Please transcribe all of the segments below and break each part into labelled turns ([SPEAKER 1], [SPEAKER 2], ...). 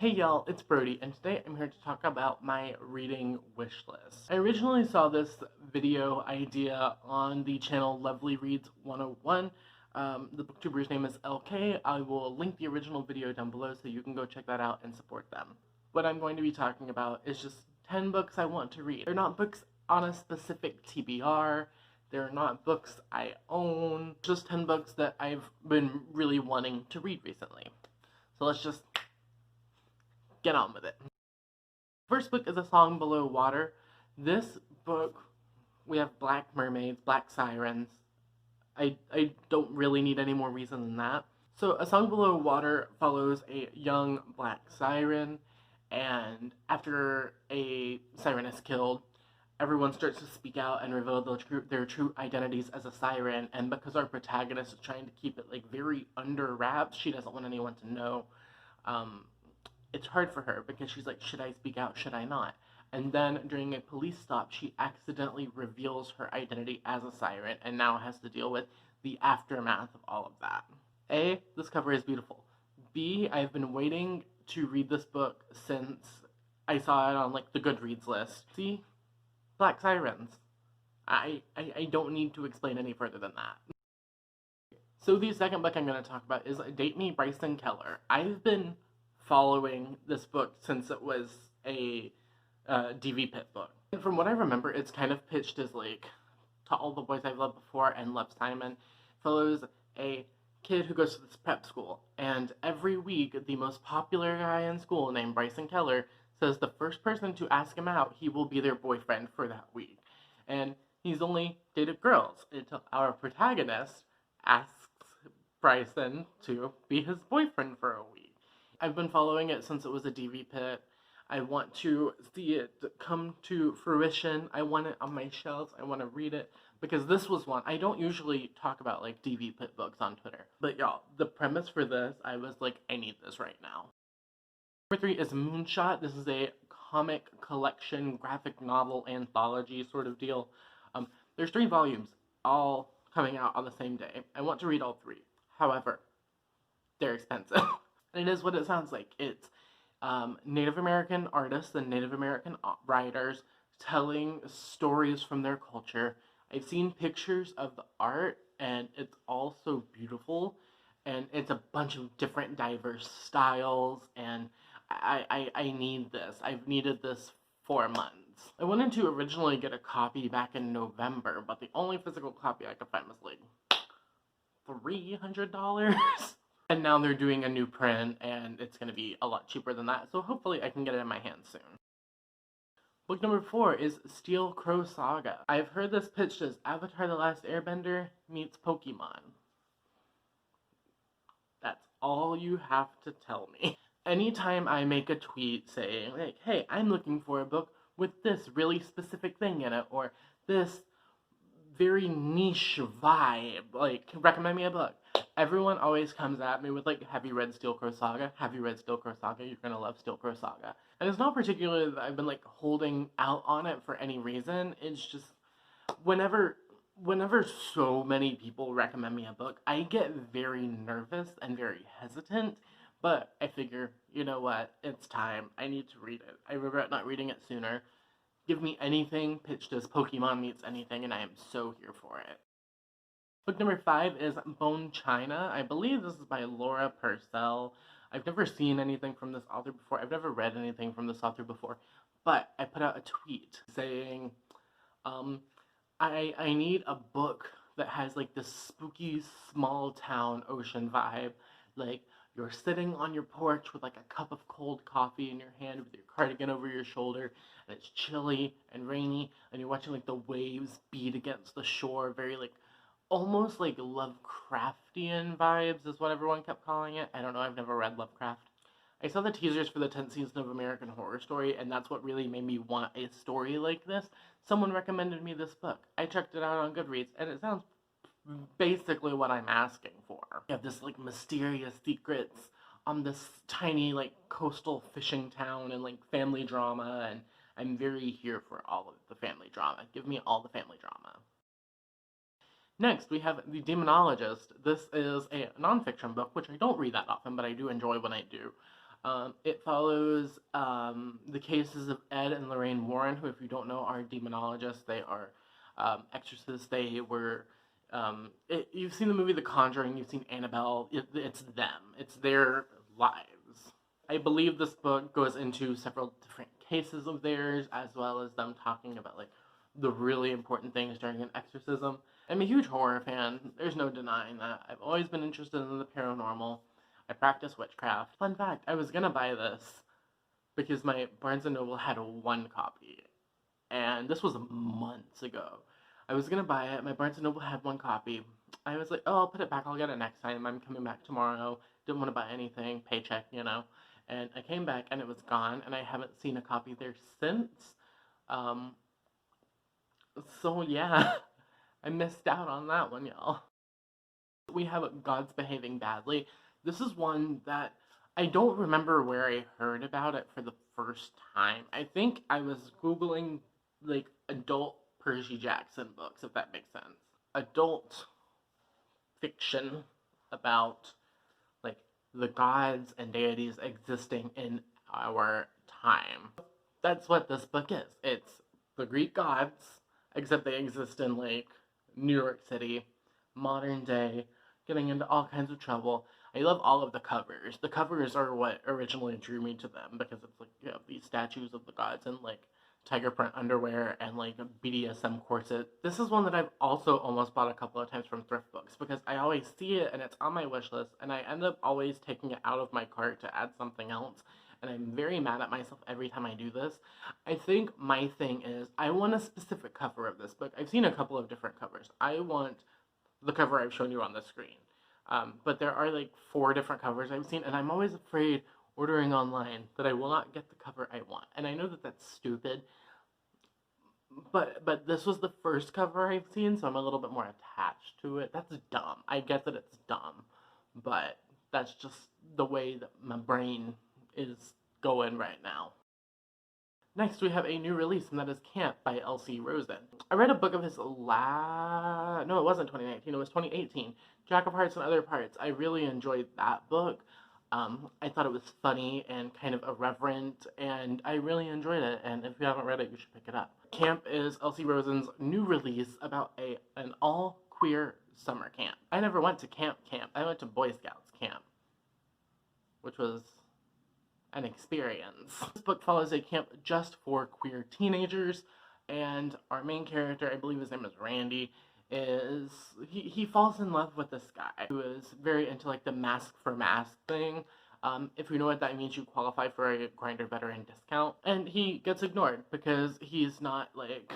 [SPEAKER 1] Hey y'all, it's Brody, and today I'm here to talk about my reading wish list. I originally saw this video idea on the channel Lovely Reads 101. The booktuber's name is LK. I will link the original video down below so you can go check that out and support them. What I'm going to be talking about is just 10 books I want to read. They're not books on a specific TBR. They're not books I own. Just 10 books that I've been really wanting to read recently. So let's just get on with it. First book is A Song Below Water. This book, we have black mermaids, black sirens. I don't really need any more reason than that. So A Song Below Water follows a young black siren, and after a siren is killed, everyone starts to speak out and reveal their true identities as a siren, and because our protagonist is trying to keep it very under wraps, she doesn't want anyone to know. It's hard for her because she's like, should I speak out, should I not? And then during a police stop, she accidentally reveals her identity as a siren and now has to deal with the aftermath of all of that. A, this cover is beautiful. B, I've been waiting to read this book since I saw it on the Goodreads list. C, black sirens. I don't need to explain any further than that. So the second book I'm going to talk about is Date Me, Bryson, Keller. I've been following this book since it was a DV Pit book. And from what I remember, it's kind of pitched as To All the Boys I've Loved Before and Love Simon. Follows a kid who goes to this prep school, and every week the most popular guy in school named Bryson Keller says the first person to ask him out, he will be their boyfriend for that week. And he's only dated girls until our protagonist asks Bryson to be his boyfriend for a week. I've been following it since it was a DV Pit. I want to see it come to fruition. I want it on my shelves. I want to read it. Because this was one. I don't usually talk about DV Pit books on Twitter. But y'all, the premise for this, I was like, I need this right now. Number 3 is Moonshot. This is a comic collection, graphic novel, anthology sort of deal. There's 3 volumes, all coming out on the same day. I want to read all 3. However, they're expensive. And it is what it sounds like. It's Native American artists and Native American writers telling stories from their culture. I've seen pictures of the art, and it's all so beautiful. And it's a bunch of different diverse styles, and I need this. I've needed this for months. I wanted to originally get a copy back in November, but the only physical copy I could find was $300. And now they're doing a new print, and it's going to be a lot cheaper than that, so hopefully I can get it in my hands soon. Book number 4 is Steel Crow Saga. I've heard this pitched as Avatar: The Last Airbender meets Pokemon. That's all you have to tell me. Anytime I make a tweet saying, hey, I'm looking for a book with this really specific thing in it, or this very niche vibe, recommend me a book. Everyone always comes at me with have you read Steel Crow Saga? Have you read Steel Crow Saga? You're gonna love Steel Crow Saga. And it's not particularly that I've been holding out on it for any reason. It's just whenever so many people recommend me a book, I get very nervous and very hesitant. But I figure, you know what? It's time. I need to read it. I regret not reading it sooner. Give me anything pitched as Pokemon meets anything, and I am so here for it. Book number 5 is Bone China. I believe this is by Laura Purcell. I've never seen anything from this author before. I've never read anything from this author before. But I put out a tweet saying, I need a book that has this spooky small town ocean vibe. You're sitting on your porch with a cup of cold coffee in your hand with your cardigan over your shoulder, and it's chilly and rainy, and you're watching the waves beat against the shore, very almost Lovecraftian vibes is what everyone kept calling it. I don't know, I've never read Lovecraft. I saw the teasers for the 10th season of American Horror Story, and that's what really made me want a story like this. Someone recommended me this book. I checked it out on Goodreads, and it sounds basically what I'm asking for. You have this mysterious secrets on this tiny coastal fishing town and family drama, and I'm very here for all of the family drama. Give me all the family drama. Next, we have The Demonologist. This is a nonfiction book, which I don't read that often, but I do enjoy when I do. It follows the cases of Ed and Lorraine Warren, who, if you don't know, are demonologists. They are exorcists. They were. You've seen the movie The Conjuring. You've seen Annabelle. It's them. It's their lives. I believe this book goes into several different cases of theirs, as well as them talking about like the really important things during an exorcism. I'm a huge horror fan. There's no denying that. I've always been interested in the paranormal. I practice witchcraft. Fun fact, I was gonna buy this because my Barnes & Noble had one copy. And this was months ago. I was gonna buy it. My Barnes & Noble had one copy. I was like, oh, I'll put it back. I'll get it next time. I'm coming back tomorrow. Didn't want to buy anything. Paycheck, you know. And I came back and it was gone. And I haven't seen a copy there since. So yeah, I missed out on that one, y'all. We have God's Behaving Badly. This is one that I don't remember where I heard about it for the first time. I think I was Googling, like, adult Percy Jackson books, if that makes sense. Adult fiction about, like, the gods and deities existing in our time. That's what this book is. It's the Greek gods, except they exist in, like, New York City, modern day, getting into all kinds of trouble. I love all of the covers. The covers are what originally drew me to them, because it's like, you know, these statues of the gods in like tiger print underwear and like a BDSM corset. This is one that I've also almost bought a couple of times from thrift books, because I always see it and it's on my wish list, and I end up always taking it out of my cart to add something else. And I'm very mad at myself every time I do this. I think my thing is, I want a specific cover of this book. I've seen a couple of different covers. I want the cover I've shown you on the screen. But there are like 4 different covers I've seen, and I'm always afraid ordering online that I will not get the cover I want. And I know that that's stupid, but this was the first cover I've seen, so I'm a little bit more attached to it. That's dumb. I get that it's dumb, but that's just the way that my brain is going right now. Next, we have a new release, and that is Camp by L.C. Rosen. I read a book of his no, it wasn't 2019, it was 2018, Jack of Hearts and Other Parts. I really enjoyed that book. I thought it was funny and kind of irreverent, and I really enjoyed it, and if you haven't read it, you should pick it up. Camp is L.C. Rosen's new release about an all-queer summer camp. I never went to camp. I went to Boy Scouts camp, which was an experience. This book follows a camp just for queer teenagers, and our main character, I believe his name is Randy, he falls in love with this guy who is very into like the mask for mask thing. If you know what that means, you qualify for a Grindr veteran discount, and he gets ignored because he's not like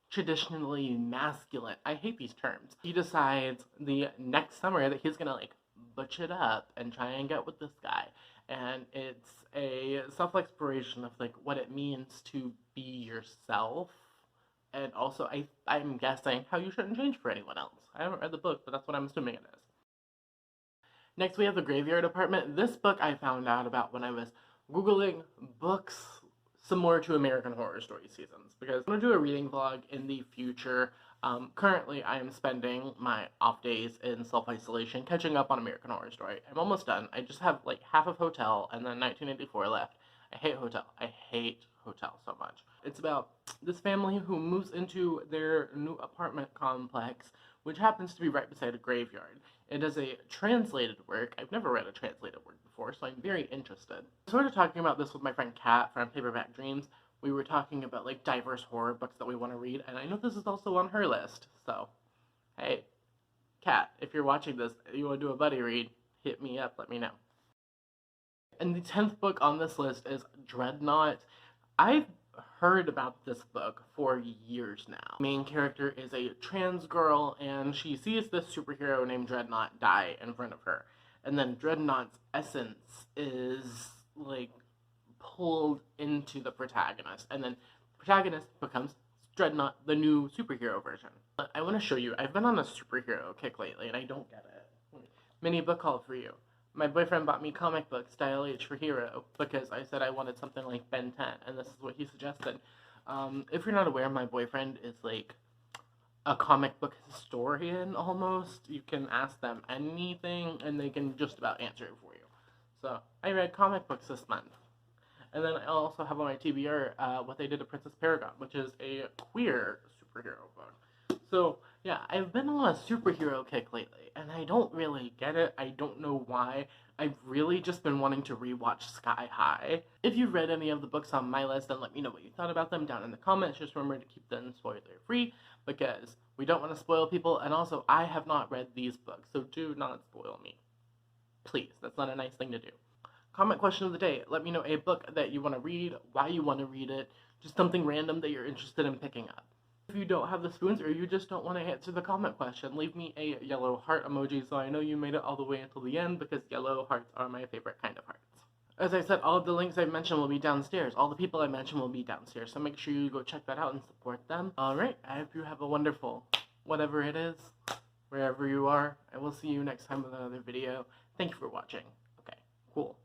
[SPEAKER 1] traditionally masculine. I hate these terms. He decides the next summer that he's gonna like butch it up and try and get with this guy. And it's a self-exploration of like what it means to be yourself, and also I'm guessing how you shouldn't change for anyone else. I haven't read the book, but that's what I'm assuming it is. Next, we have The Graveyard Apartment. This book I found out about when I was Googling books similar to American Horror Story seasons, because I'm going to do a reading vlog in the future. Currently, I am spending my off days in self-isolation, catching up on American Horror Story. I'm almost done. I just have like half of Hotel and then 1984 left. I hate Hotel. I hate Hotel so much. It's about this family who moves into their new apartment complex, which happens to be right beside a graveyard. It is a translated work. I've never read a translated work before, so I'm very interested. I started talking about this with my friend Kat from Paperback Dreams. We were talking about like diverse horror books that we want to read, and I know this is also on her list. So, hey, Kat, if you're watching this, you want to do a buddy read, hit me up, let me know. And the 10th book on this list is Dreadnought. I've heard about this book for years now. The main character is a trans girl, and she sees this superhero named Dreadnought die in front of her. And then Dreadnought's essence is like pulled into the protagonist, and then the protagonist becomes Dreadnought, the new superhero version. I want to show you, I've been on a superhero kick lately, and I don't get it. Mini book haul for you. My boyfriend bought me comic book Style H for Hero because I said I wanted something like Ben 10, and this is what he suggested. If you're not aware, my boyfriend is like a comic book historian almost. You can ask them anything, and they can just about answer it for you. So I read comic books this month. And then I also have on my TBR What They Did to Princess Paragon, which is a queer superhero book. So, yeah, I've been on a superhero kick lately, and I don't really get it. I don't know why. I've really just been wanting to rewatch Sky High. If you've read any of the books on my list, then let me know what you thought about them down in the comments. Just remember to keep them spoiler-free, because we don't want to spoil people, and also, I have not read these books, so do not spoil me. Please, that's not a nice thing to do. Comment question of the day. Let me know a book that you want to read, why you want to read it, just something random that you're interested in picking up. If you don't have the spoons or you just don't want to answer the comment question, leave me a yellow heart emoji so I know you made it all the way until the end, because yellow hearts are my favorite kind of hearts. As I said, all of the links I've mentioned will be downstairs. All the people I mentioned will be downstairs, so make sure you go check that out and support them. Alright, I hope you have a wonderful whatever it is, wherever you are. I will see you next time with another video. Thank you for watching. Okay, cool.